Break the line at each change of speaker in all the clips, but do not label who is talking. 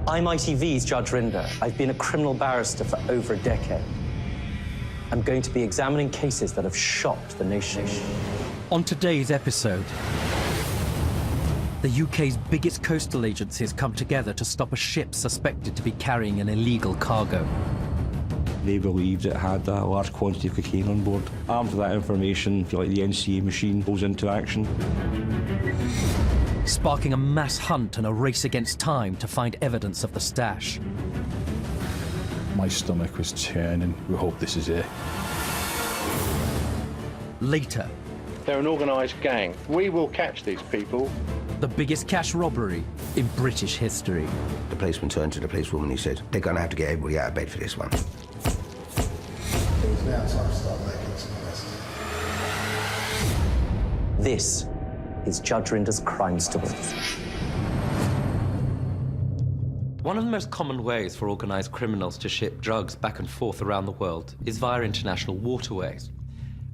I'm ITV's Judge Rinder. I've been a criminal barrister for over a decade. I'm going to be examining cases that have shocked the nation.
On today's episode, the UK's biggest coastal agencies come together to stop a ship suspected to be carrying an illegal cargo.
They believed it had a large quantity of cocaine on board. Armed with that information, if you like, the NCA machine goes into action.
Sparking a mass hunt and a race against time to find evidence of the stash.
My stomach was churning. We hope this is it.
Later,
they're an organised gang. We will catch these people.
the biggest cash robbery in British history.
The policeman turned to the policewoman. He said, "They're going to have to get everybody out of bed for this one."
It's now time to start making some messes.
This is Judge Rinder's crime story.
One of the most common ways for organised criminals to ship drugs back and forth around the world is via international waterways.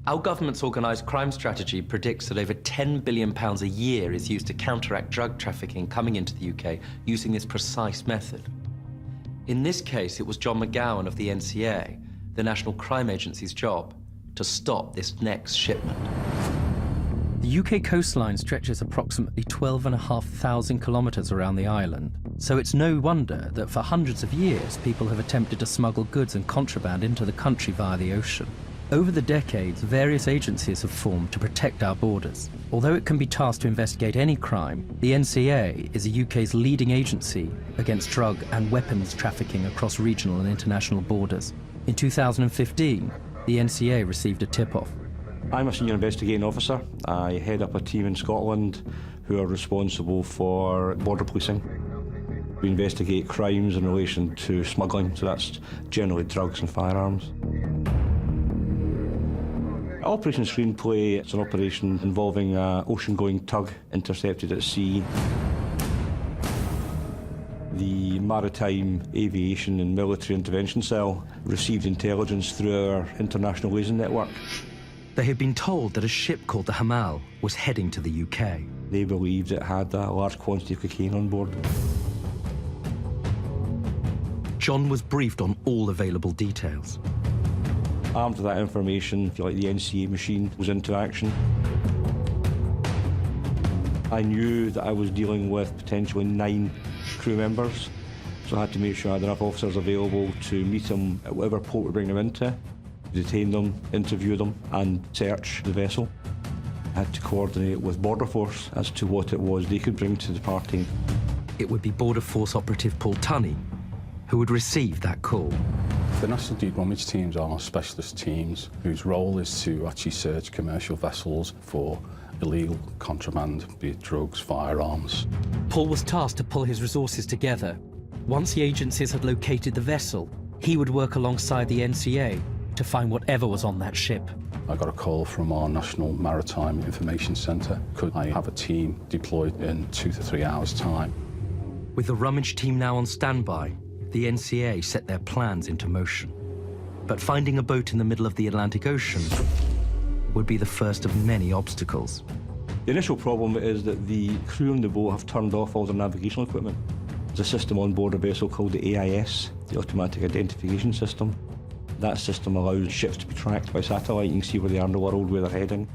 Our government's organised crime strategy predicts that over £10 billion a year is used to counteract drug trafficking coming into the UK using this precise method. In this case, it was John McGowan of the NCA, the National Crime Agency's job, to stop this next shipment.
The UK coastline stretches approximately 12,500 kilometres around the island, so it's no wonder that for hundreds of years people have attempted to smuggle goods and contraband into the country via the ocean. Over the decades, various agencies have formed to protect our borders. Although it can be tasked to investigate any crime, the NCA is the UK's leading agency against drug and weapons trafficking across regional and international borders. In 2015, the NCA received a tip-off.
I'm a senior investigating officer. I head up a team in Scotland who are responsible for border policing. We investigate crimes in relation to smuggling, so that's generally drugs and firearms. Operation Screenplay is an operation involving an ocean-going tug intercepted at sea. The Maritime Aviation and Military Intervention Cell received intelligence through our international liaison network.
They had been told that a ship called the Hamal was heading to the UK.
They believed it had a large quantity of cocaine on board.
John was briefed on all available details.
Armed with that information, if you like, the NCA machine was into action. I knew that I was dealing with potentially 9 crew members, so I had to make sure I had enough officers available to meet them at whatever port we bring them into, detain them, interview them, and search the vessel. I had to coordinate with Border Force as to what it was they could bring to the party.
It would be Border Force operative Paul Tunney who would receive that call.
The National Deep Rummage teams are specialist teams whose role is to actually search commercial vessels for illegal contraband, be it drugs, firearms.
Paul was tasked to pull his resources together. Once the agencies had located the vessel, he would work alongside the NCA to find whatever was on that ship.
I got a call from our National Maritime Information Centre. Could I have a team deployed in 2 to 3 hours' time?
With the rummage team now on standby, the NCA set their plans into motion. But finding a boat in the middle of the Atlantic Ocean would be the first of many obstacles.
The initial problem is that the crew on the boat have turned off all their navigational equipment. There's a system on board a vessel called the AIS, the Automatic Identification System. That system allows ships to be tracked by satellite. You can see where they are in the world, where they're heading.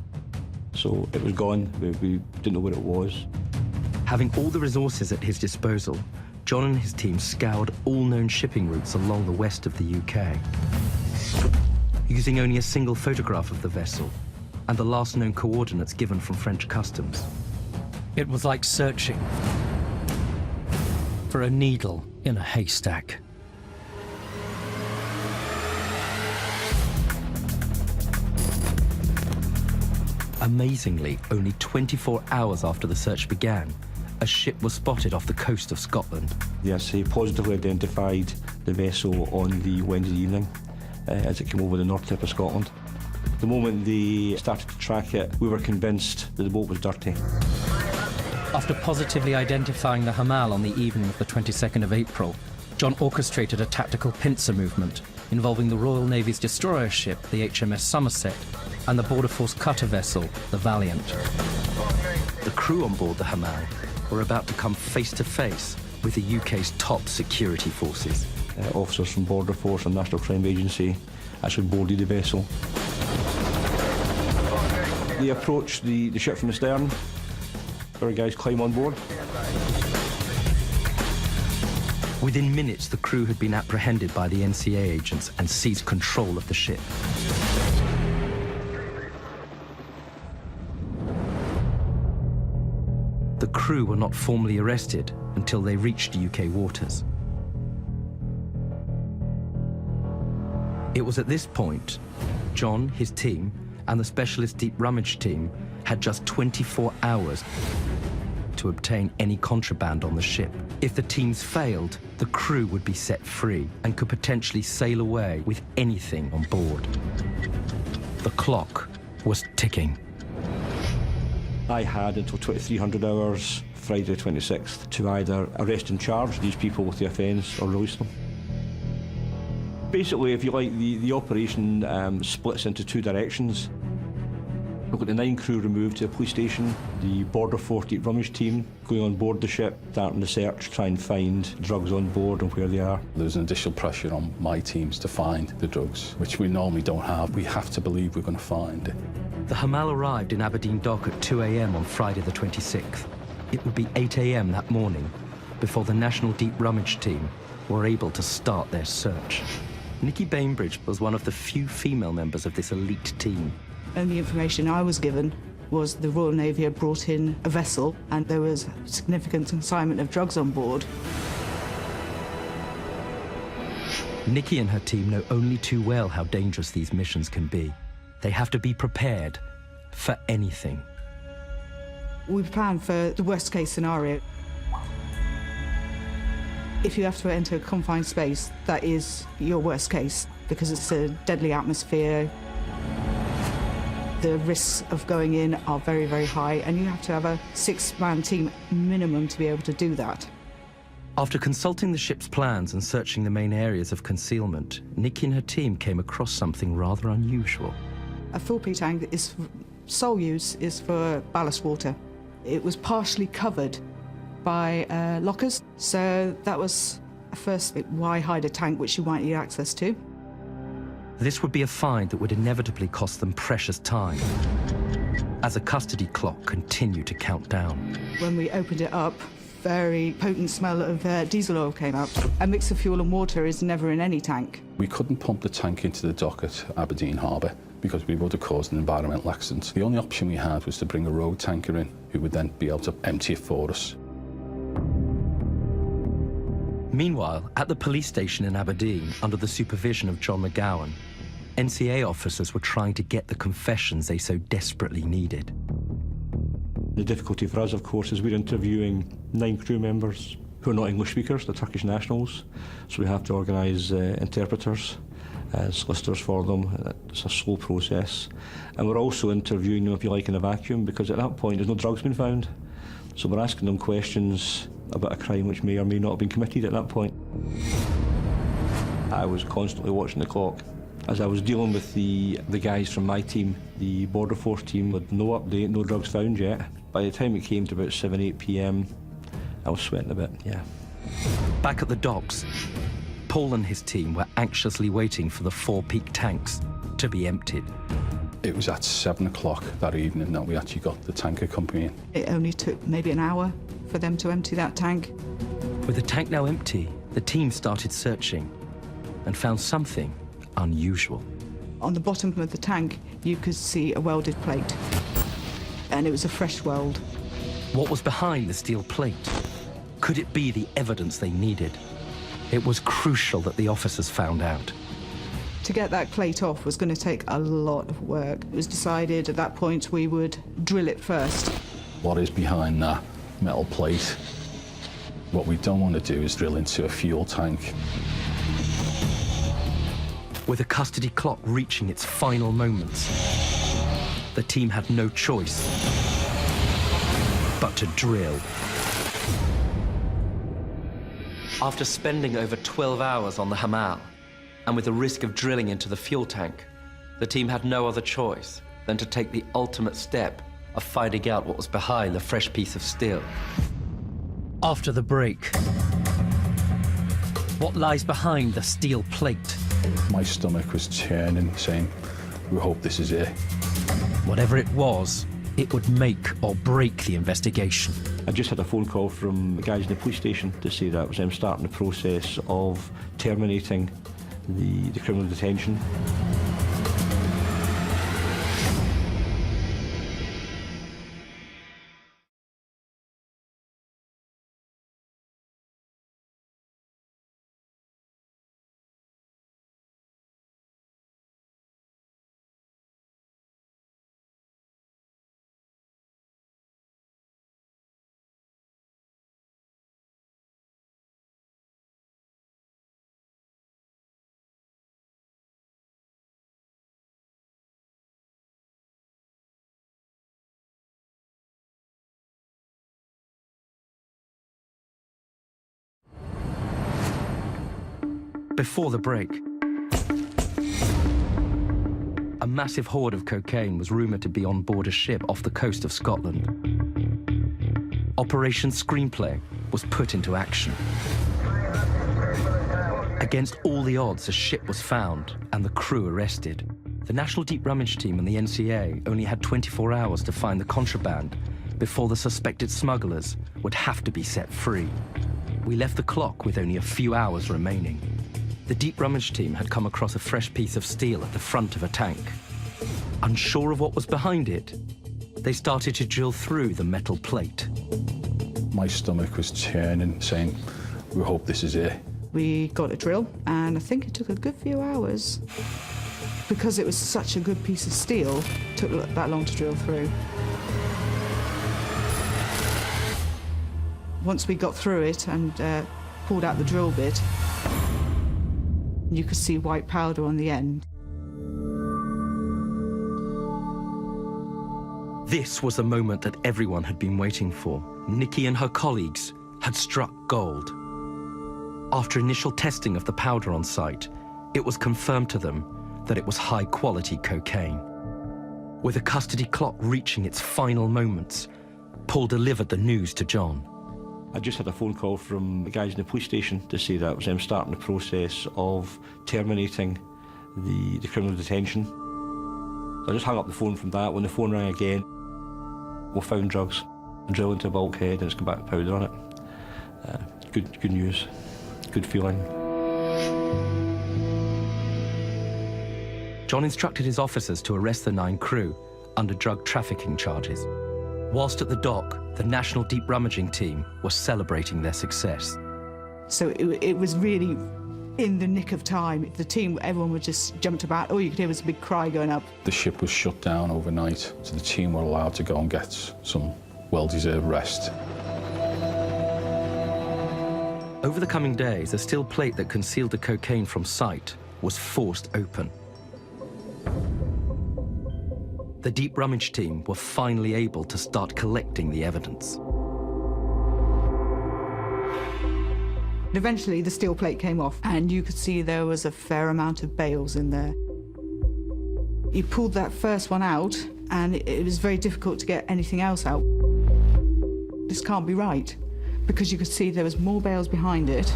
So it was gone. We didn't know where it was.
Having all the resources at his disposal, John and his team scoured all known shipping routes along the west of the UK. Using only a single photograph of the vessel and the last known coordinates given from French customs. It was like searching for a needle in a haystack. Amazingly, only 24 hours after the search began, a ship was spotted off the coast of Scotland.
The NCA positively identified the vessel on the Wednesday evening as it came over the north tip of Scotland. The moment they started to track it, we were convinced that the boat was dirty.
After positively identifying the Hamal on the evening of the 22nd of April, John orchestrated a tactical pincer movement involving the Royal Navy's destroyer ship, the HMS Somerset, and the Border Force cutter vessel, the Valiant. The crew on board the Hamal were about to come face to face with the UK's top security forces.
Officers from Border Force and National Crime Agency actually boarded the vessel. They approached the ship from the stern. Our guys climb on board.
Within minutes, the crew had been apprehended by the NCA agents and seized control of the ship. The crew were not formally arrested until they reached UK waters. It was at this point, John, his team, and the specialist deep rummage team had just 24 hours to obtain any contraband on the ship. If the teams failed, the crew would be set free and could potentially sail away with anything on board. The clock was ticking.
I had until 2300 hours, Friday the 26th, to either arrest and charge these people with the offence or release them. Basically, if you like, the operation splits into two directions. We've got the 9 crew removed to a police station, the Border Force deep rummage team going on board the ship, starting the search, try and find drugs on board and where they are.
There's an additional pressure on my teams to find the drugs, which we normally don't have. We have to believe we're going to find it.
The Hamal arrived in Aberdeen Dock at 2 a.m. on Friday the 26th. It would be 8 a.m. that morning before the National Deep Rummage team were able to start their search. Nikki Bainbridge was one of the few female members of this elite team.
Only information I was given was the Royal Navy had brought in a vessel and there was significant consignment of drugs on board.
Nikki and her team know only too well how dangerous these missions can be. They have to be prepared for anything.
We planned for the worst case scenario. If you have to enter a confined space, that is your worst case because it's a deadly atmosphere. The risks of going in are very, very high, and you have to have a 6-man team minimum to be able to do that.
After consulting the ship's plans and searching the main areas of concealment, Nikki and her team came across something rather unusual.
A full P tank is sole use is for ballast water. It was partially covered by lockers, so that was a first bit. Why hide a tank which you might need access to?
This would be a find that would inevitably cost them precious time, as a custody clock continued to count down.
When we opened it up, very potent smell of diesel oil came out. A mix of fuel and water is never in any tank.
We couldn't pump the tank into the dock at Aberdeen Harbour because we would have caused an environmental accident. The only option we had was to bring a road tanker in who would then be able to empty it for us.
Meanwhile, at the police station in Aberdeen, under the supervision of John McGowan, NCA officers were trying to get the confessions they so desperately needed.
The difficulty for us, of course, is we're interviewing 9 crew members who are not English speakers, they're Turkish nationals, so we have to organise interpreters, solicitors for them. It's a slow process. And we're also interviewing them, if you like, in a vacuum, because at that point there's no drugs been found. So we're asking them questions about a crime which may or may not have been committed at that point. I was constantly watching the clock. As I was dealing with the guys from my team, the Border Force team, with no update, no drugs found yet. By the time it came to about 7, 8 p.m, I was sweating a bit, yeah.
Back at the docks, Paul and his team were anxiously waiting for the 4 Peak tanks to be emptied.
It was at 7 o'clock that evening that we actually got the tanker company in.
It only took maybe an hour for them to empty that tank.
With the tank now empty, the team started searching and found something unusual.
On the bottom of the tank, you could see a welded plate, and it was a fresh weld.
What was behind the steel plate? Could it be the evidence they needed? It was crucial that the officers found out.
To get that plate off was going to take a lot of work. It was decided at that point we would drill it first.
What is behind that metal plate? What we don't want to do is drill into a fuel tank.
With the custody clock reaching its final moments, the team had no choice but to drill. After spending over 12 hours on the Hamal, and with the risk of drilling into the fuel tank, the team had no other choice than to take the ultimate step of finding out what was behind the fresh piece of steel. After the break, What lies behind the steel plate?
My stomach was churning, saying, we hope this is it.
Whatever it was, it would make or break the investigation.
I just had a phone call from the guys in the police station to say that it was them starting the process of terminating the criminal detention.
Before the break, a massive hoard of cocaine was rumoured to be on board a ship off the coast of Scotland. Operation Screenplay was put into action. Against all the odds, a ship was found and the crew arrested. The National Deep Rummage Team and the NCA only had 24 hours to find the contraband before the suspected smugglers would have to be set free. We left the clock with only a few hours remaining. The Deep Rummage Team had come across a fresh piece of steel at the front of a tank. Unsure of what was behind it, they started to drill through the metal plate.
My stomach was churning, saying, we hope this is it.
We got a drill, and I think it took a good few hours. Because it was such a good piece of steel, it took that long to drill through. Once we got through it and pulled out the drill bit, you could see white powder on the end.
This was the moment that everyone had been waiting for. Nikki and her colleagues had struck gold. After initial testing of the powder on site, it was confirmed to them that it was high-quality cocaine. With a custody clock reaching its final moments, Paul delivered the news to John.
I just had a phone call from the guys in the police station to say that it was them starting the process of terminating the criminal detention. So I just hung up the phone from that. When the phone rang again, we found drugs, a drill into a bulkhead, and it's come back with powder on it. Good news, good feeling.
John instructed his officers to arrest the 9 crew under drug trafficking charges. Whilst at the dock, the National Deep Rummaging Team was celebrating their success.
So it was really in the nick of time. The team, everyone was just jumped about. All you could hear was a big cry going up.
The ship was shut down overnight, so the team were allowed to go and get some well-deserved rest.
Over the coming days, a steel plate that concealed the cocaine from sight was forced open. The Deep Rummage Team were finally able to start collecting the evidence.
Eventually, the steel plate came off, and you could see there was a fair amount of bales in there. You pulled that first one out, and it was very difficult to get anything else out. This can't be right, because you could see there was more bales behind it,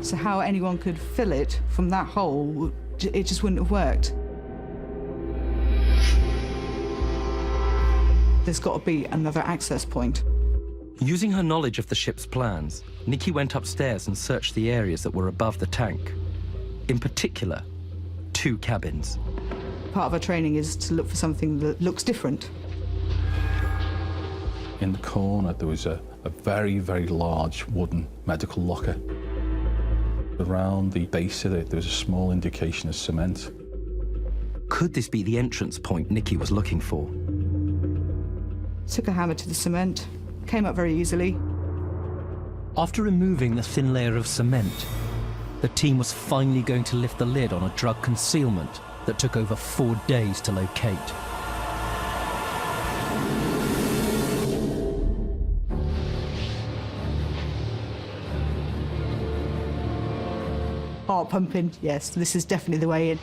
so how anyone could fill it from that hole, it just wouldn't have worked. There's got to be another access point.
Using her knowledge of the ship's plans, Nikki went upstairs and searched the areas that were above the tank. In particular, 2 cabins.
Part of our training is to look for something that looks different.
In the corner, there was a very, very large wooden medical locker. Around the base of it, there was a small indication of cement.
Could this be the entrance point Nikki was looking for?
Took a hammer to the cement, came up very easily.
After removing the thin layer of cement, the team was finally going to lift the lid on a drug concealment that took over 4 days to locate.
Heart pumping, yes, this is definitely the way in.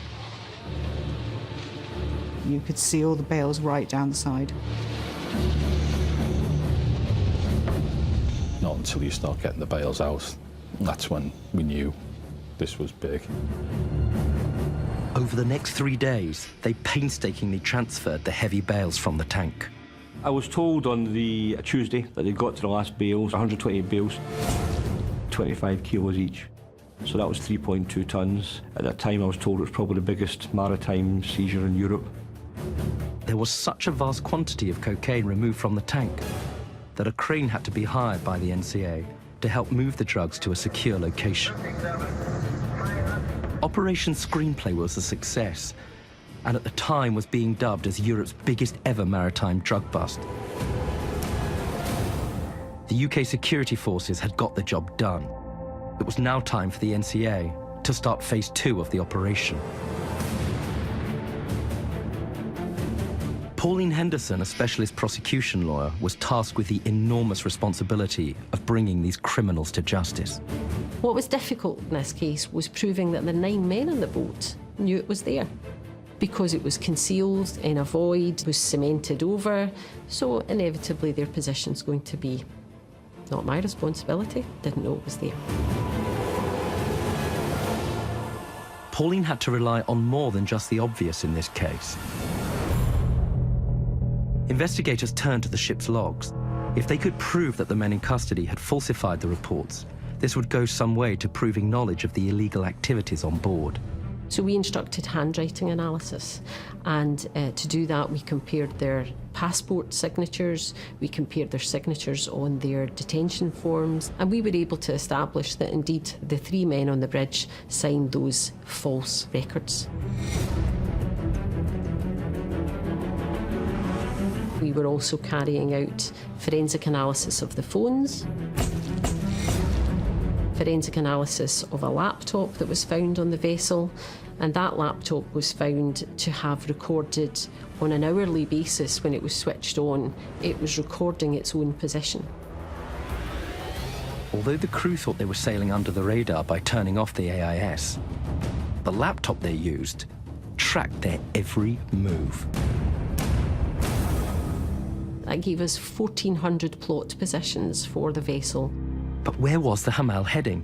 You could see all the bales right down the side.
Not until you start getting the bales out, that's when we knew this was big.
Over the next 3 days, they painstakingly transferred the heavy bales from the tank.
I was told on the Tuesday that they got to the last bales, 128 bales, 25 kilos each. So that was 3.2 tonnes. At that time, I was told it was probably the biggest maritime seizure in Europe.
There was such a vast quantity of cocaine removed from the tank that a crane had to be hired by the NCA to help move the drugs to a secure location. Operation Screenplay was a success, and at the time was being dubbed as Europe's biggest ever maritime drug bust. The UK security forces had got the job done. It was now time for the NCA to start phase 2 of the operation. Pauline Henderson, a specialist prosecution lawyer, was tasked with the enormous responsibility of bringing these criminals to justice.
What was difficult in this case was proving that the 9 men on the boat knew it was there, because it was concealed in a void, was cemented over, so inevitably their position's going to be not my responsibility, didn't know it was there.
Pauline had to rely on more than just the obvious in this case. Investigators turned to the ship's logs. If they could prove that the men in custody had falsified the reports, this would go some way to proving knowledge of the illegal activities on board.
So we instructed handwriting analysis, and to do that we compared their passport signatures, we compared their signatures on their detention forms, and we were able to establish that indeed the 3 men on the bridge signed those false records. We were also carrying out forensic analysis of the phones, forensic analysis of a laptop that was found on the vessel, and that laptop was found to have recorded on an hourly basis. When it was switched on, it was recording its own position.
Although the crew thought they were sailing under the radar by turning off the AIS, the laptop they used tracked their every move.
That gave us 1,400 plot positions for the vessel.
But where was the Hamal heading?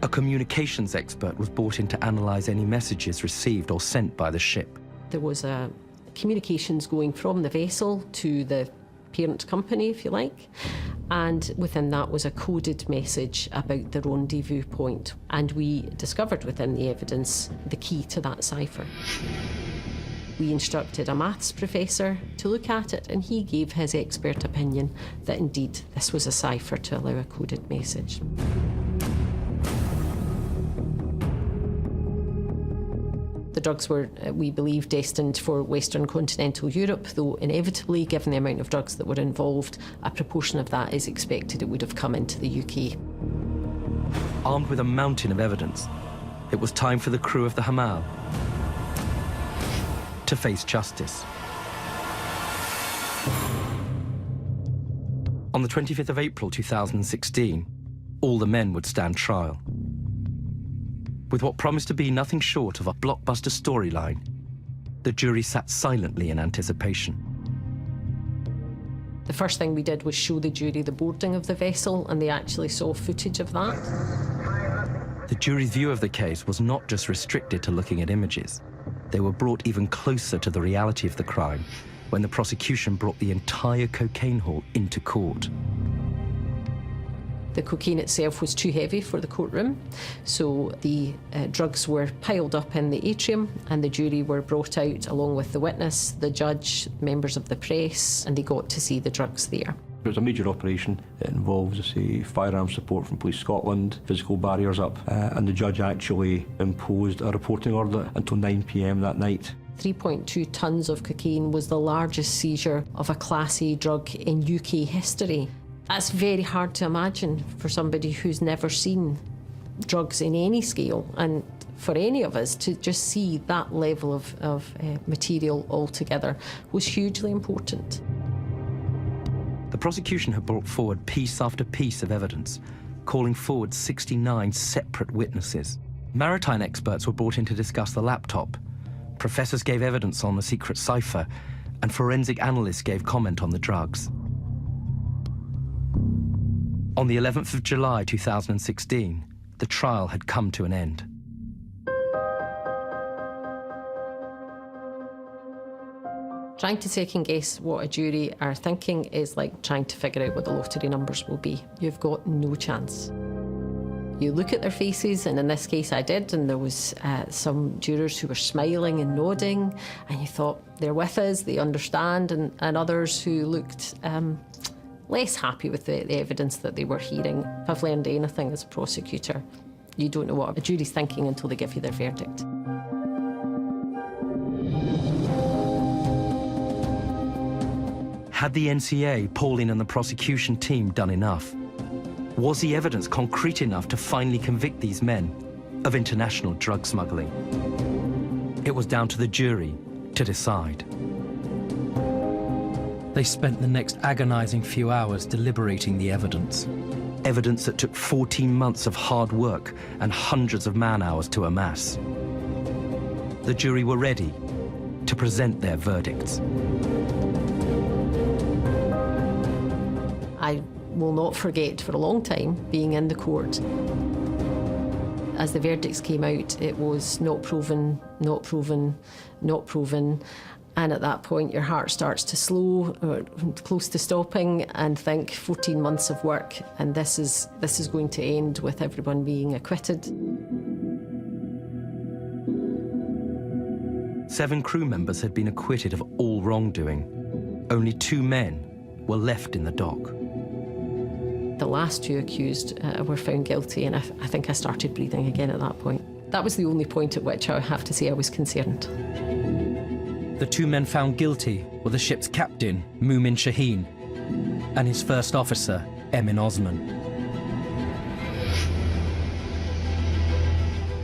A communications expert was brought in to analyse any messages received or sent by the ship.
There was a communications going from the vessel to the parent company, if you like, and within that was a coded message about the rendezvous point. And we discovered within the evidence the key to that cipher. We instructed a maths professor to look at it, and he gave his expert opinion that indeed this was a cipher to allow a coded message. The drugs were, we believe, destined for Western continental Europe, though inevitably, given the amount of drugs that were involved, a proportion of that is expected it would have come into the UK.
Armed with a mountain of evidence, it was time for the crew of the Hamal to face justice. On the 25th of April 2016, all the men would stand trial. With what promised to be nothing short of a blockbuster storyline, the jury sat silently in anticipation.
The first thing we did was show the jury the boarding of the vessel, and they actually saw footage of that.
The jury's view of the case was not just restricted to looking at images. They were brought even closer to the reality of the crime when the prosecution brought the entire cocaine haul into court.
The cocaine itself was too heavy for the courtroom, so the drugs were piled up in the atrium, and the jury were brought out along with the witness, the judge, members of the press, and they got to see the drugs there.
It was a major operation. It involved, say, firearms support from Police Scotland, physical barriers up, and the judge actually imposed a reporting order until 9 p.m. that night.
3.2 tonnes of cocaine was the largest seizure of a Class A drug in UK history. That's very hard to imagine for somebody who's never seen drugs in any scale, and for any of us to just see that level of material altogether was hugely important.
The prosecution had brought forward piece after piece of evidence, calling forward 69 separate witnesses. Maritime experts were brought in to discuss the laptop. Professors gave evidence on the secret cipher, and forensic analysts gave comment on the drugs. On the 11th of July 2016, the trial had come to an end.
Trying to second guess what a jury are thinking is like trying to figure out what the lottery numbers will be. You've got no chance. You look at their faces, and in this case I did, and there was some jurors who were smiling and nodding, and you thought, they're with us, they understand, and others who looked less happy with the evidence that they were hearing. If I've learned anything as a prosecutor, you don't know what a jury's thinking until they give you their verdict.
Had the NCA, Pauline and the prosecution team done enough? Was the evidence concrete enough to finally convict these men of international drug smuggling? It was down to the jury to decide. They spent the next agonizing few hours deliberating the evidence. Evidence that took 14 months of hard work and hundreds of man-hours to amass. The jury were ready to present their verdicts.
I will not forget for a long time being in the court. As the verdicts came out, it was not proven, not proven, not proven. And at that point, your heart starts to slow, or close to stopping, and think 14 months of work, and this is going to end with everyone being acquitted.
7 crew members had been acquitted of all wrongdoing. Only 2 men were left in the dock.
The last 2 accused were found guilty, and I think I started breathing again at that point. That was the only point at which I have to say I was concerned.
The 2 men found guilty were the ship's captain, Moomin Shaheen, and his first officer, Emin Osman.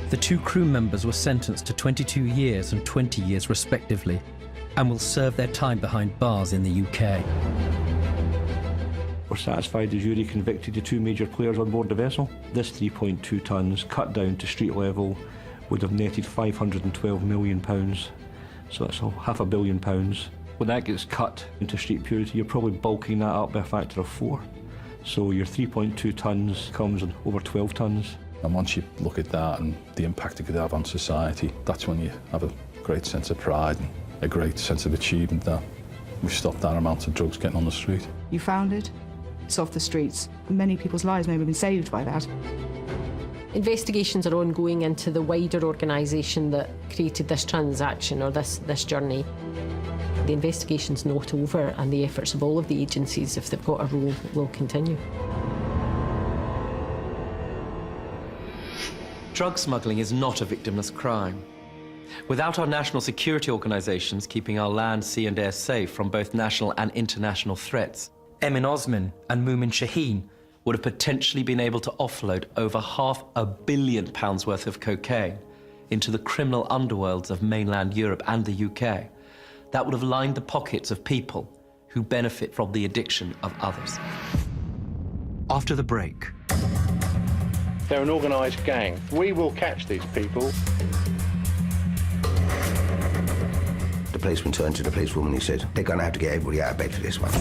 The 2 crew members were sentenced to 22 years and 20 years respectively, and will serve their time behind bars in the UK.
We're satisfied the jury convicted the 2 major players on board the vessel. This 3.2 tonnes cut down to street level would have netted £512 million. So that's £500 million. When that gets cut into street purity, you're probably bulking that up by a factor of 4. So your 3.2 tonnes comes in over 12 tonnes.
And once you look at that and the impact it could have on society, that's when you have a great sense of pride and a great sense of achievement that we've stopped that amount of drugs getting on the street.
You found it. It's off the streets. Many people's lives may have been saved by that.
Investigations are ongoing into the wider organisation that created this transaction or this journey. The investigation's not over, and the efforts of all of the agencies, if they've got a role, will continue.
Drug smuggling is not a victimless crime. Without our national security organisations keeping our land, sea and air safe from both national and international threats,
Emin Osman and Moomin Shaheen
would have potentially been able to offload over £500 million worth of cocaine into the criminal underworlds of mainland Europe and the UK. That would have lined the pockets of people who benefit from the addiction of others.
After the break,
They're an organised gang. We will catch these people.
The policeman turned to the policewoman and he said, they're going to have to get everybody out of bed for this one.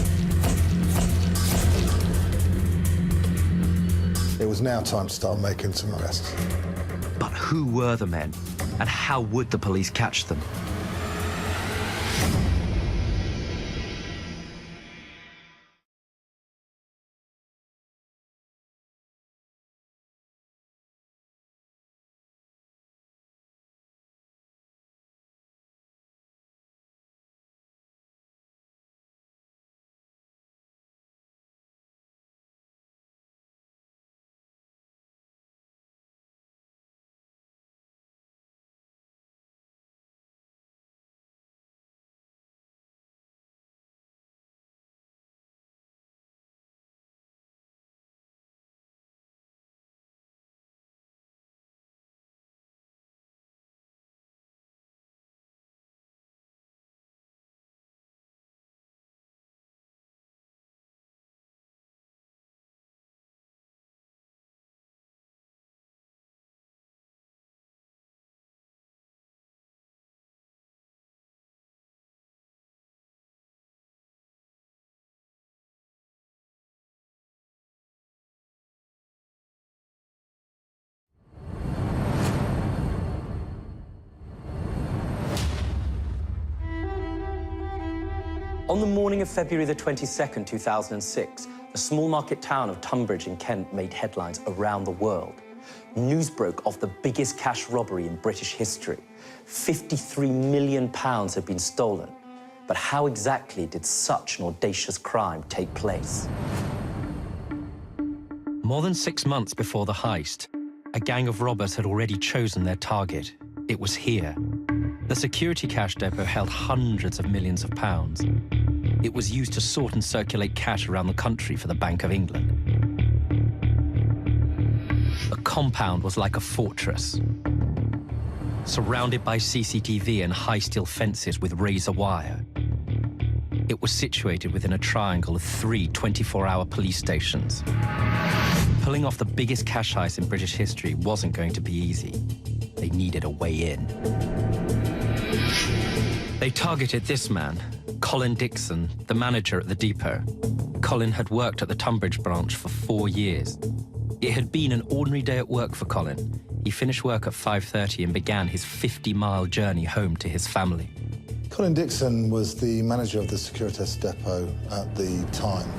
It was now time to start making some arrests.
but who were the men, and how would the police catch them?
On the morning of February the 22nd, 2006, the small market town of Tunbridge in Kent made headlines around the world. News broke of the biggest cash robbery in British history. £53 million had been stolen. But how exactly did such an audacious crime take place?
More than 6 months before the heist, a gang of robbers had already chosen their target. It was here. The security cash depot held hundreds of millions of pounds. It was used to sort and circulate cash around the country for the Bank of England. The compound was like a fortress, surrounded by CCTV and high steel fences with razor wire. It was situated within a triangle of 3 24-hour police stations. Pulling off the biggest cash heist in British history wasn't going to be easy. They needed a way in. They targeted this man, Colin Dixon, the manager at the depot. Colin had worked at the Tunbridge branch for 4 years. It had been an ordinary day at work for Colin. He finished work at 5:30 and began his 50-mile journey home to his family.
Colin Dixon was the manager of the Securitas depot at the time.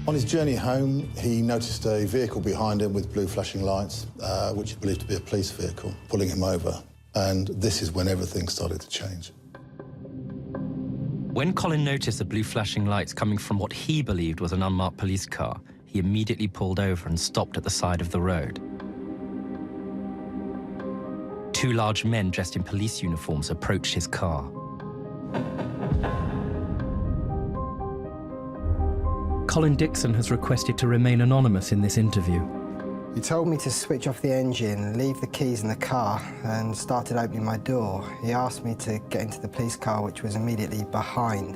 On his journey home, he noticed a vehicle behind him with blue flashing lights, which he believed to be a police vehicle, pulling him over. And this is when everything started to change.
When Colin noticed the blue flashing lights coming from what he believed was an unmarked police car, he immediately pulled over and stopped at the side of the road. 2 large men dressed in police uniforms approached his car. Colin Dixon has requested to remain anonymous in this interview.
He told me to switch off the engine, leave the keys in the car, and started opening my door. He asked me to get into the police car, which was immediately behind.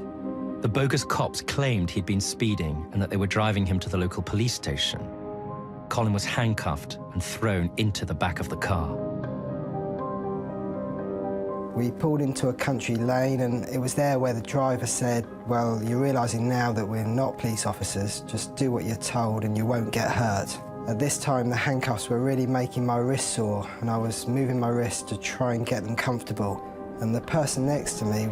The bogus cops claimed he'd been speeding and that they were driving him to the local police station. Colin was handcuffed and thrown into the back of the car.
We pulled into a country lane, and it was there where the driver said, "Well, you're realising now that we're not police officers. Just do what you're told and you won't get hurt." At this time, the handcuffs were really making my wrist sore, and I was moving my wrist to try and get them comfortable. And the person next to me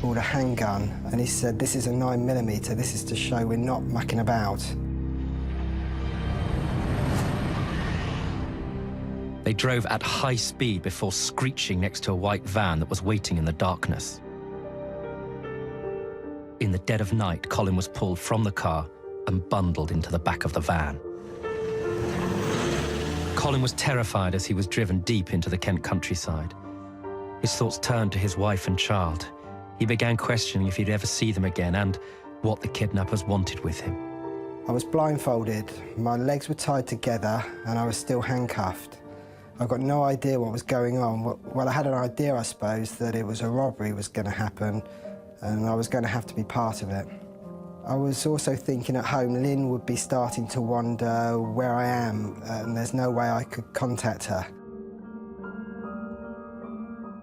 pulled a handgun, and he said, "This is a 9mm. This is to show we're not mucking about."
They drove at high speed before screeching next to a white van that was waiting in the darkness. In the dead of night, Colin was pulled from the car and bundled into the back of the van. Colin was terrified as he was driven deep into the Kent countryside. His thoughts turned to his wife and child. He began questioning if he'd ever see them again and what the kidnappers wanted with him.
I was blindfolded, my legs were tied together, and I was still handcuffed. I got no idea what was going on. Well, I had an idea, I suppose, that it was a robbery was going to happen, and I was going to have to be part of it. I was also thinking at home, Lynn would be starting to wonder where I am, and there's no way I could contact her.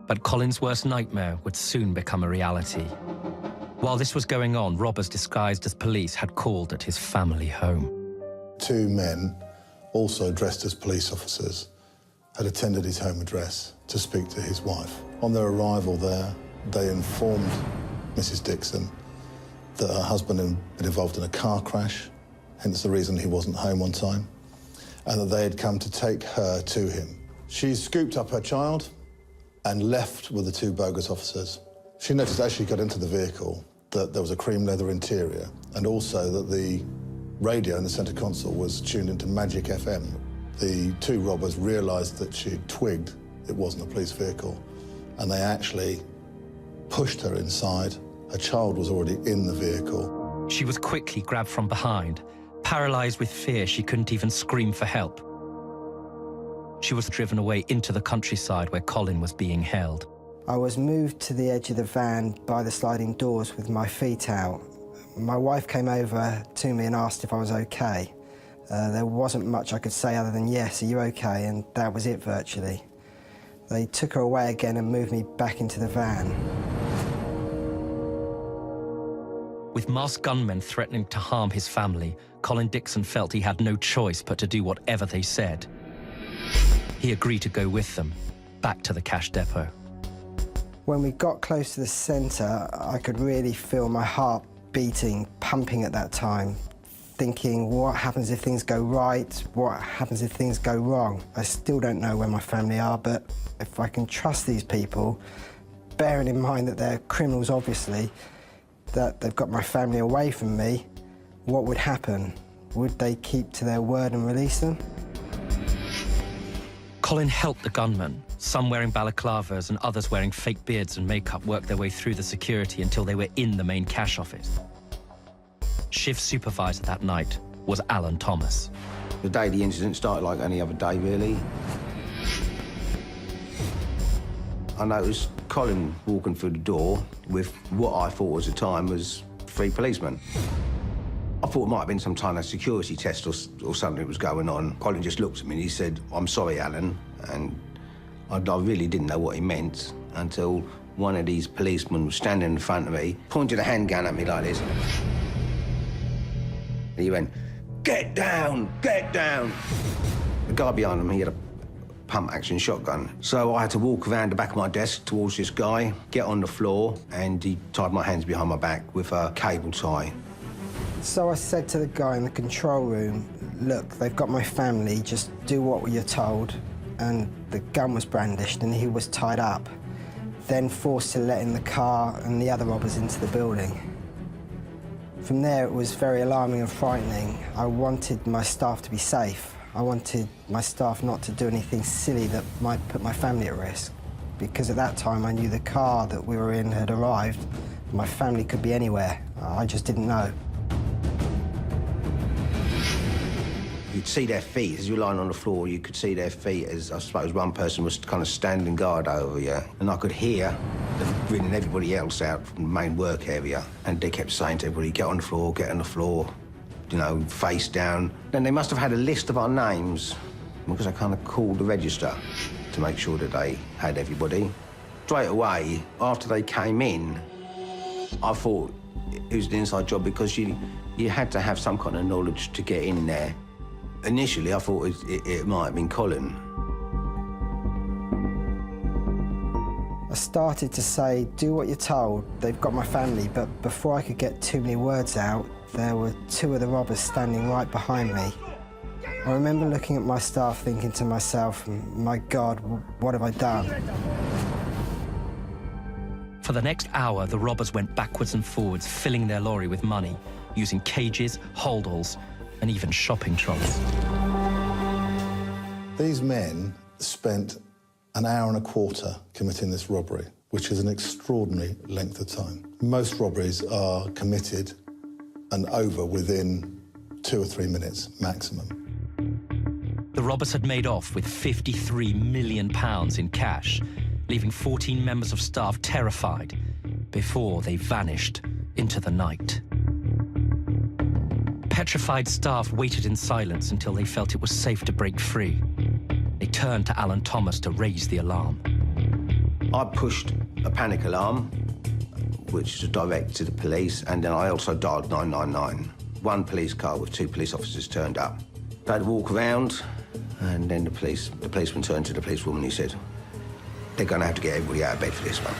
But Colin's worst nightmare would soon become a reality. While this was going on, robbers disguised as police had called at his family home.
2 men, also dressed as police officers, had attended his home address to speak to his wife. On their arrival there, they informed Mrs. Dixon that her husband had been involved in a car crash, hence the reason he wasn't home on time, and that they had come to take her to him. She scooped up her child and left with the 2 bogus officers. She noticed as she got into the vehicle that there was a cream leather interior, and also that the radio in the centre console was tuned into Magic FM. The 2 robbers realised that she'd twigged it wasn't a police vehicle, and they actually pushed her inside. Her child was already in the vehicle.
She was quickly grabbed from behind. Paralysed with fear, she couldn't even scream for help. She was driven away into the countryside where Colin was being held.
I was moved to the edge of the van by the sliding doors with my feet out. My wife came over to me and asked if I was okay. There wasn't much I could say other than, "Yes, are you okay?" And that was it virtually. They took her away again and moved me back into the van.
With masked gunmen threatening to harm his family, Colin Dixon felt he had no choice but to do whatever they said. He agreed to go with them, back to the cash depot.
When we got close to the centre, I could really feel my heart beating, pumping at that time, thinking, what happens if things go right? What happens if things go wrong? I still don't know where my family are, but if I can trust these people, bearing in mind that they're criminals, obviously, that they've got my family away from me, what would happen? Would they keep to their word and release them?
Colin helped the gunmen, some wearing balaclavas and others wearing fake beards and makeup, work their way through the security until they were in the main cash office. Shift supervisor that night was Alan Thomas.
The day the incident started like any other day, really. I noticed Colin walking through the door with what I thought was at the time was 3 policemen. I thought it might have been some kind of security test or something that was going on. Colin just looked at me and he said, "I'm sorry, Alan," and I really didn't know what he meant until one of these policemen was standing in front of me, pointed a handgun at me like this. And he went, "Get down, get down." The guy behind him, he had a pump-action shotgun. So I had to walk around the back of my desk towards this guy, get on the floor, and he tied my hands behind my back with a cable tie.
So I said to the guy in the control room, "Look, they've got my family, just do what you're told." And the gun was brandished and he was tied up, then forced to let in the car and the other robbers into the building. From there, it was very alarming and frightening. I wanted my staff to be safe. I wanted my staff not to do anything silly that might put my family at risk. Because at that time, I knew the car that we were in had arrived. My family could be anywhere. I just didn't know.
You'd see their feet as you were lying on the floor. You could see their feet as, I suppose, one person was kind of standing guard over you. And I could hear them bringing everybody else out from the main work area. And they kept saying to everybody, "Get on the floor, get on the floor," you know, face down. Then they must have had a list of our names because I kind of called the register to make sure that they had everybody. Straight away, after they came in, I thought it was an inside job because you had to have some kind of knowledge to get in there. Initially, I thought it might have been Colin.
I started to say, "Do what you're told, they've got my family," but before I could get too many words out, there were 2 of the robbers standing right behind me. I remember looking at my staff thinking to myself, "My God, what have I done?"
For the next hour, the robbers went backwards and forwards, filling their lorry with money, using cages, holdalls, and even shopping trolleys.
These men spent an hour and a quarter committing this robbery, which is an extraordinary length of time. Most robberies are committed and over within 2 or 3 minutes maximum.
The robbers had made off with £53 million in cash, leaving 14 members of staff terrified before they vanished into the night. Petrified staff waited in silence until they felt it was safe to break free. They turned to Alan Thomas to raise the alarm.
I pushed a panic alarm, which was direct to the police, and then I also dialed 999. 1 police car with 2 police officers turned up. They had to walk around, and then the policeman turned to the policewoman. He said, "They're going to have to get everybody out of bed for this one."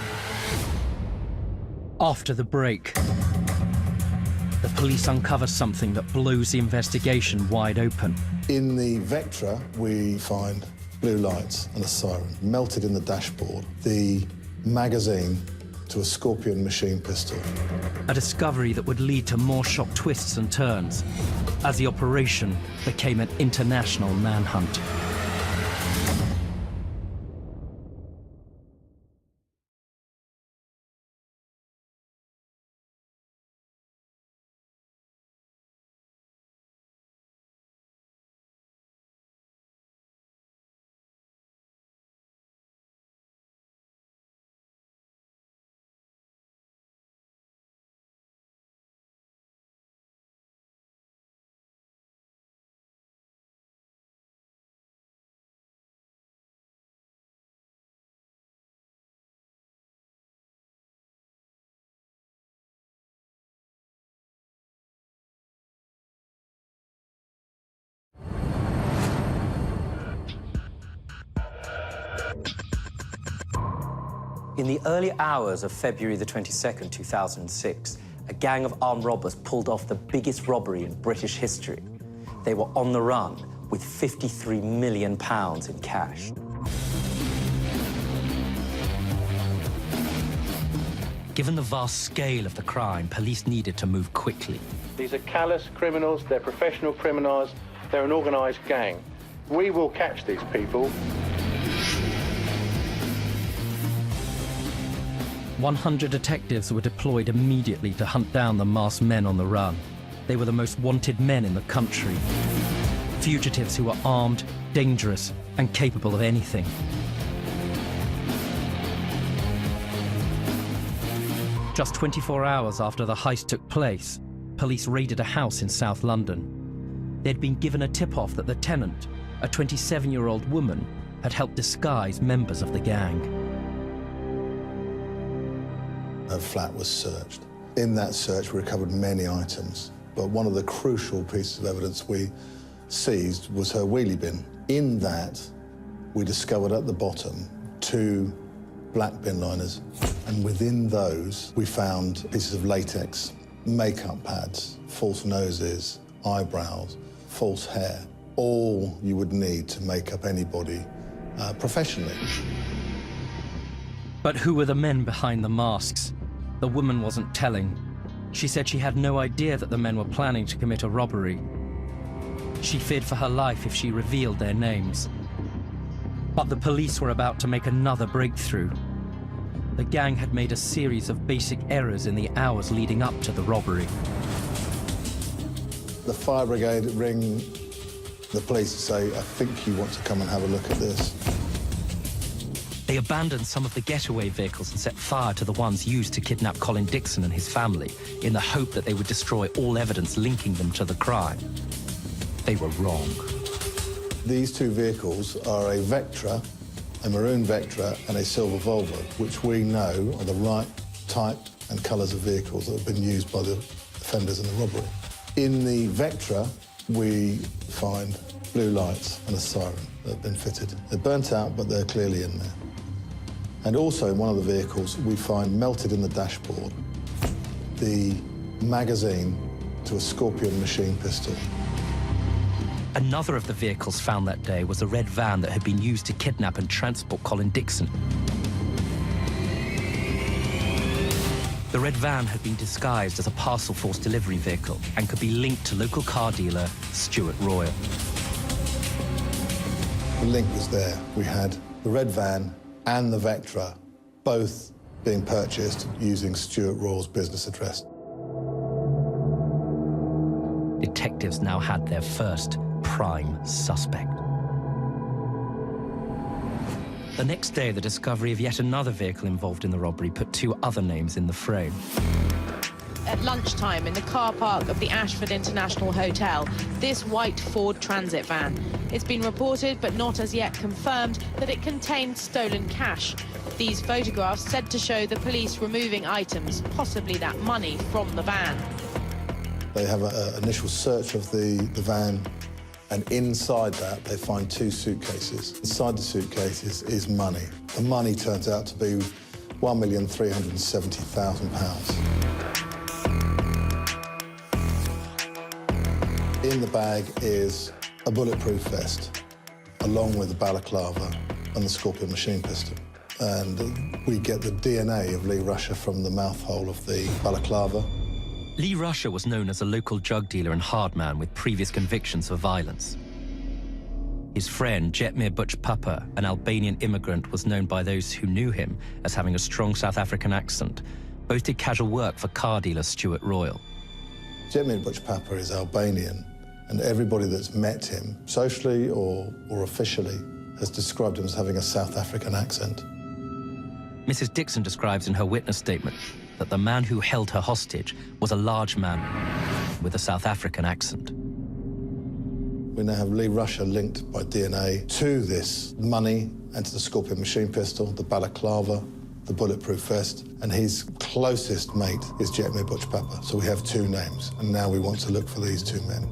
After the break, the police uncover something that blows the investigation wide open.
In the Vectra, we find blue lights and a siren. Melted in the dashboard, the magazine to a Scorpion machine pistol.
A discovery that would lead to more shock twists and turns as the operation became an international manhunt.
In the early hours of February the 22nd, 2006, a gang of armed robbers pulled off the biggest robbery in British history. They were on the run with £53 million in cash.
Given the vast scale of the crime, police needed to move quickly.
These are callous criminals, they're professional criminals, they're an organised gang. We will catch these people.
100 detectives were deployed immediately to hunt down the masked men on the run. They were the most wanted men in the country. Fugitives who were armed, dangerous, and capable of anything. Just 24 hours after the heist took place, police raided a house in South London. They'd been given a tip-off that the tenant, a 27-year-old woman, had helped disguise members of the gang.
Her flat was searched. In that search, we recovered many items, but one of the crucial pieces of evidence we seized was her wheelie bin. In that, we discovered at the bottom 2 black bin liners, and within those, we found pieces of latex, makeup pads, false noses, eyebrows, false hair, all you would need to make up anybody professionally.
But who were the men behind the masks? The woman wasn't telling. She said she had no idea that the men were planning to commit a robbery. She feared for her life if she revealed their names. But the police were about to make another breakthrough. The gang had made a series of basic errors in the hours leading up to the robbery.
The fire brigade ring the police to say, I think you want to come and have a look at this.
They abandoned some of the getaway vehicles and set fire to the ones used to kidnap Colin Dixon and his family in the hope that they would destroy all evidence linking them to the crime. They were wrong.
These 2 vehicles are a Vectra, a maroon Vectra, and a silver Volvo, which we know are the right type and colours of vehicles that have been used by the offenders in the robbery. In the Vectra, we find blue lights and a siren that have been fitted. They're burnt out, but they're clearly in there. And also in one of the vehicles, we find melted in the dashboard the magazine to a Scorpion machine pistol.
Another of the vehicles found that day was a red van that had been used to kidnap and transport Colin Dixon. The red van had been disguised as a parcel force delivery vehicle and could be linked to local car dealer Stuart Royal.
The link was there. We had the red van and the Vectra both being purchased using Stuart Royal's business address.
Detectives now had their first prime suspect. The next day, the discovery of yet another vehicle involved in the robbery put 2 other names in the frame.
At lunchtime in the car park of the Ashford International Hotel, this white Ford Transit van. It's been reported, but not as yet confirmed, that it contained stolen cash. These photographs said to show the police removing items, possibly that money, from the van.
They have an initial search of the van, and inside that they find 2 suitcases. Inside the suitcases is money. The money turns out to be £1,370,000. In the bag is a bulletproof vest, along with the balaclava and the Scorpion machine pistol. And we get the DNA of Lee Rusher from the mouth hole of the balaclava.
Lee Rusher was known as a local drug dealer and hard man with previous convictions for violence. His friend, Jetmir Butch Papa, an Albanian immigrant, was known by those who knew him as having a strong South African accent. Both did casual work for car dealer Stuart Royal.
Jetmir Butch Papa is Albanian, and everybody that's met him, socially or officially, has described him as having a South African accent.
Mrs. Dixon describes in her witness statement that the man who held her hostage was a large man with a South African accent.
We now have Lee Rusher linked by DNA to this money and to the Scorpion machine pistol, the balaclava, the bulletproof vest, and his closest mate is Jetmir Butch Papa. So we have 2 names, and now we want to look for these 2 men.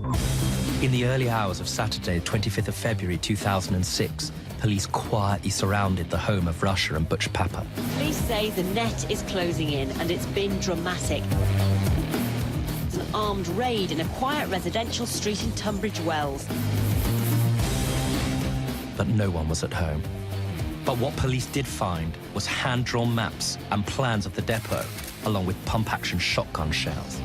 In the early hours of Saturday, 25th of February 2006, police quietly surrounded the home of Russia and Butch Papa.
Police say the net is closing in and it's been dramatic. It's an armed raid in a quiet residential street in Tunbridge Wells.
But no one was at home. But what police did find was hand-drawn maps and plans of the depot, along with pump-action shotgun shells.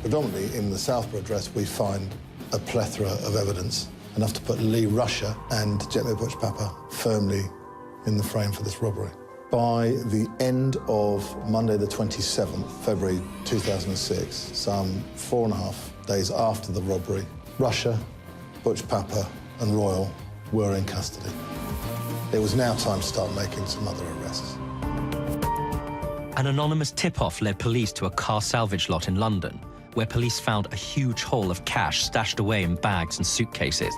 Predominantly in the Southborough address, we find a plethora of evidence, enough to put Lee Russia and Jetmir Butch Papa firmly in the frame for this robbery. By the end of Monday the 27th, February 2006, some 4.5 days after the robbery, Russia, Butch Papa and Royal were in custody. It was now time to start making some other arrests.
An anonymous tip-off led police to a car salvage lot in London, where police found a huge haul of cash stashed away in bags and suitcases.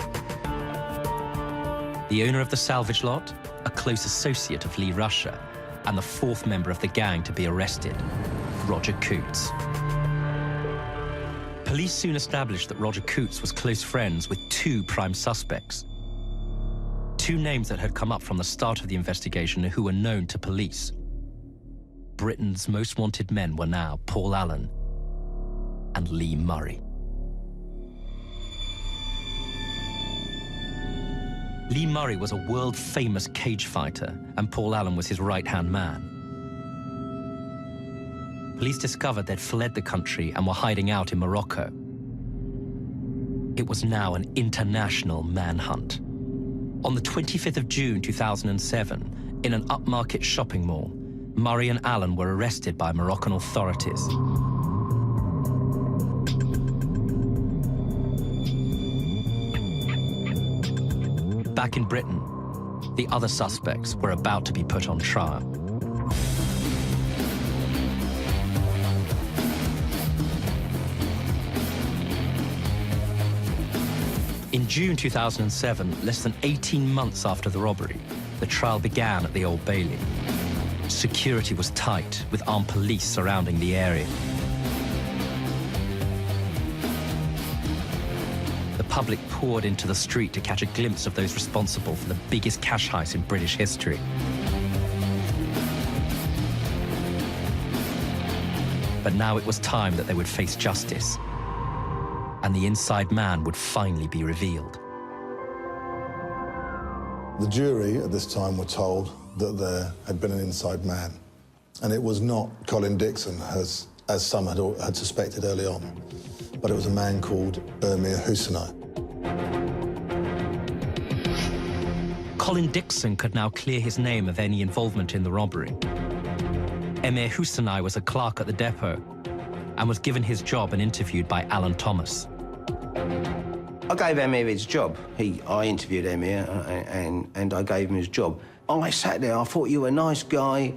The owner of the salvage lot, a close associate of Lee Russia, and the fourth member of the gang to be arrested, Roger Coutts. Police soon established that Roger Coutts was close friends with two prime suspects. Two names that had come up from the start of the investigation who were known to police. Britain's most wanted men were now Paul Allen and Lee Murray. Lee Murray was a world-famous cage fighter, and Paul Allen was his right-hand man. Police discovered they'd fled the country and were hiding out in Morocco. It was now an international manhunt. On the 25th of June 2007, in an upmarket shopping mall, Murray and Allen were arrested by Moroccan authorities. Back in Britain, the other suspects were about to be put on trial. In June 2007, less than 18 months after the robbery, the trial began at the Old Bailey. Security was tight, with armed police surrounding the area. The public poured into the street to catch a glimpse of those responsible for the biggest cash heist in British history. But now it was time that they would face justice, and the inside man would finally be revealed.
The jury at this time were told that there had been an inside man, and it was not Colin Dixon, as some had suspected early on, but it was a man called Emir Husseini.
Colin Dixon could now clear his name of any involvement in the robbery. Emir Husseini was a clerk at the depot and was given his job and interviewed by Alan Thomas.
I gave Emir his job. I interviewed Emir and I gave him his job. I sat there, I thought, you were a nice guy,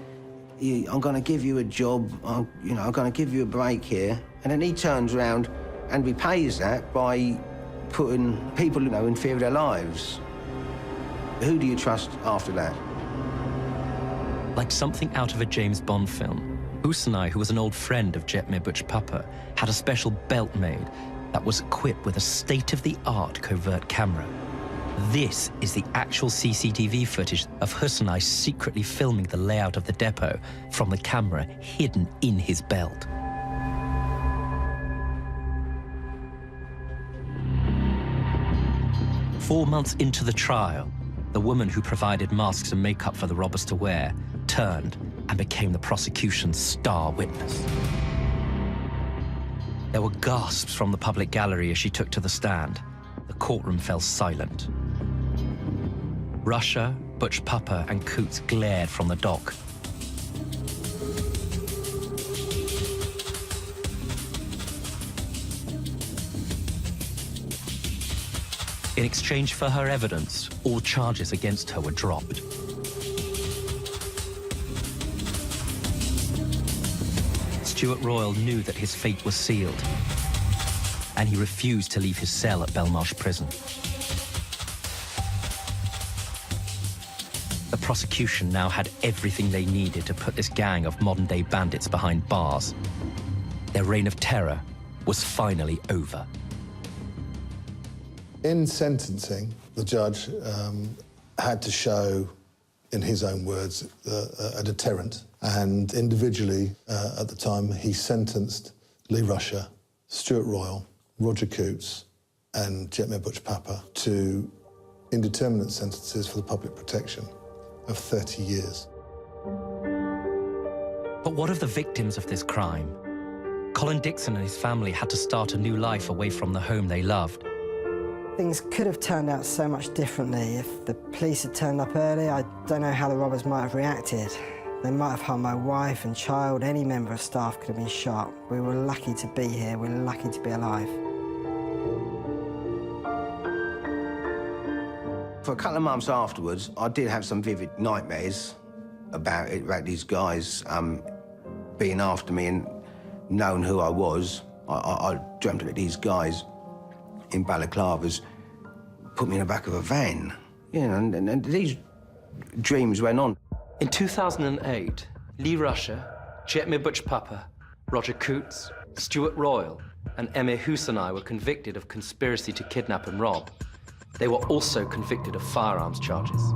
I'm going to give you a job, I'm going to give you a break here. And then he turns around and repays that by putting people, in fear of their lives. Who do you trust after that?
Like something out of a James Bond film, Husseini, who was an old friend of Jetmir Butch Papa, had a special belt made that was equipped with a state-of-the-art covert camera. This is the actual CCTV footage of Husseini secretly filming the layout of the depot from the camera hidden in his belt. Four months into the trial, the woman who provided masks and makeup for the robbers to wear turned and became the prosecution's star witness. There were gasps from the public gallery as she took to the stand. The courtroom fell silent. Russia, Butch Papa and Coutts glared from the dock. In exchange for her evidence, all charges against her were dropped. Stuart Royal knew that his fate was sealed, and he refused to leave his cell at Belmarsh Prison. The prosecution now had everything they needed to put this gang of modern-day bandits behind bars. Their reign of terror was finally over.
In sentencing, the judge had to show, in his own words, a deterrent. And individually, at the time, he sentenced Lee Rusher, Stuart Royal, Roger Coates and Jetmir Butch-Papa to indeterminate sentences for the public protection of 30 years.
But what of the victims of this crime? Colin Dixon and his family had to start a new life away from the home they loved.
Things could have turned out so much differently. If the police had turned up early, I don't know how the robbers might have reacted. They might have harmed my wife and child. Any member of staff could have been shot. We were lucky to be here. We were lucky to be alive.
For a couple of months afterwards, I did have some vivid nightmares about it, about these guys being after me and knowing who I was. I dreamt that these guys in balaclavas put me in the back of a van. You know, and these dreams went on.
In 2008, Lee Rusher, Jetmir Butch-Papa, Roger Coates, Stuart Royal and Emir Husseini were convicted of conspiracy to kidnap and rob. They were also convicted of firearms charges.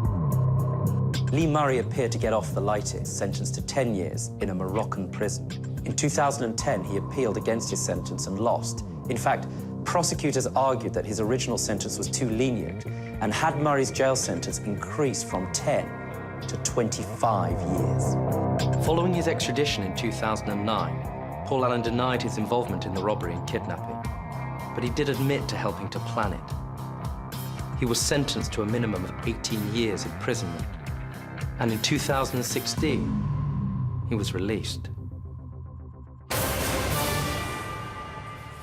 Lee Murray appeared to get off the lightest, sentenced to 10 years in a Moroccan prison. In 2010, he appealed against his sentence and lost. In fact, prosecutors argued that his original sentence was too lenient and had Murray's jail sentence increased from 10 to 25 years.
Following his extradition in 2009, Paul Allen denied his involvement in the robbery and kidnapping, but he did admit to helping to plan it. He was sentenced to a minimum of 18 years imprisonment, and in 2016, he was released.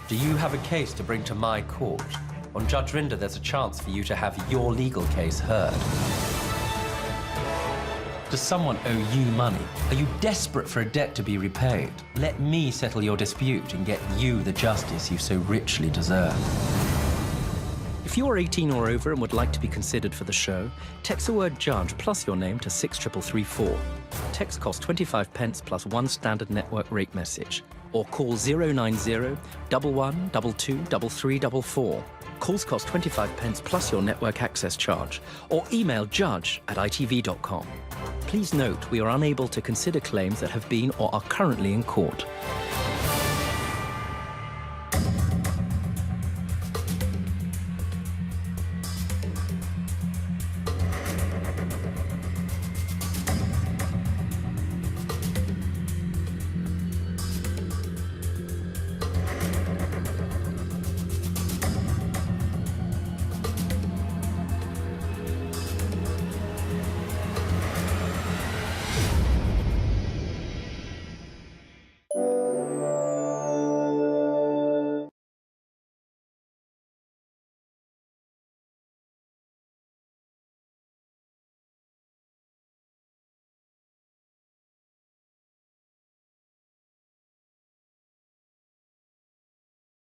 Do you have a case to bring to my court? On Judge Rinder, there's a chance for you to have your legal case heard. Does someone owe you money? Are you desperate for a debt to be repaid? Let me settle your dispute and get you the justice you so richly deserve. If you are 18 or over and would like to be considered for the show, text the word judge plus your name to 63334. Text costs 25 pence plus one standard network rate message. Or call 090 1122 3344. Calls cost 25 pence plus your network access charge. Or email judge@itv.com. Please note we are unable to consider claims that have been or are currently in court.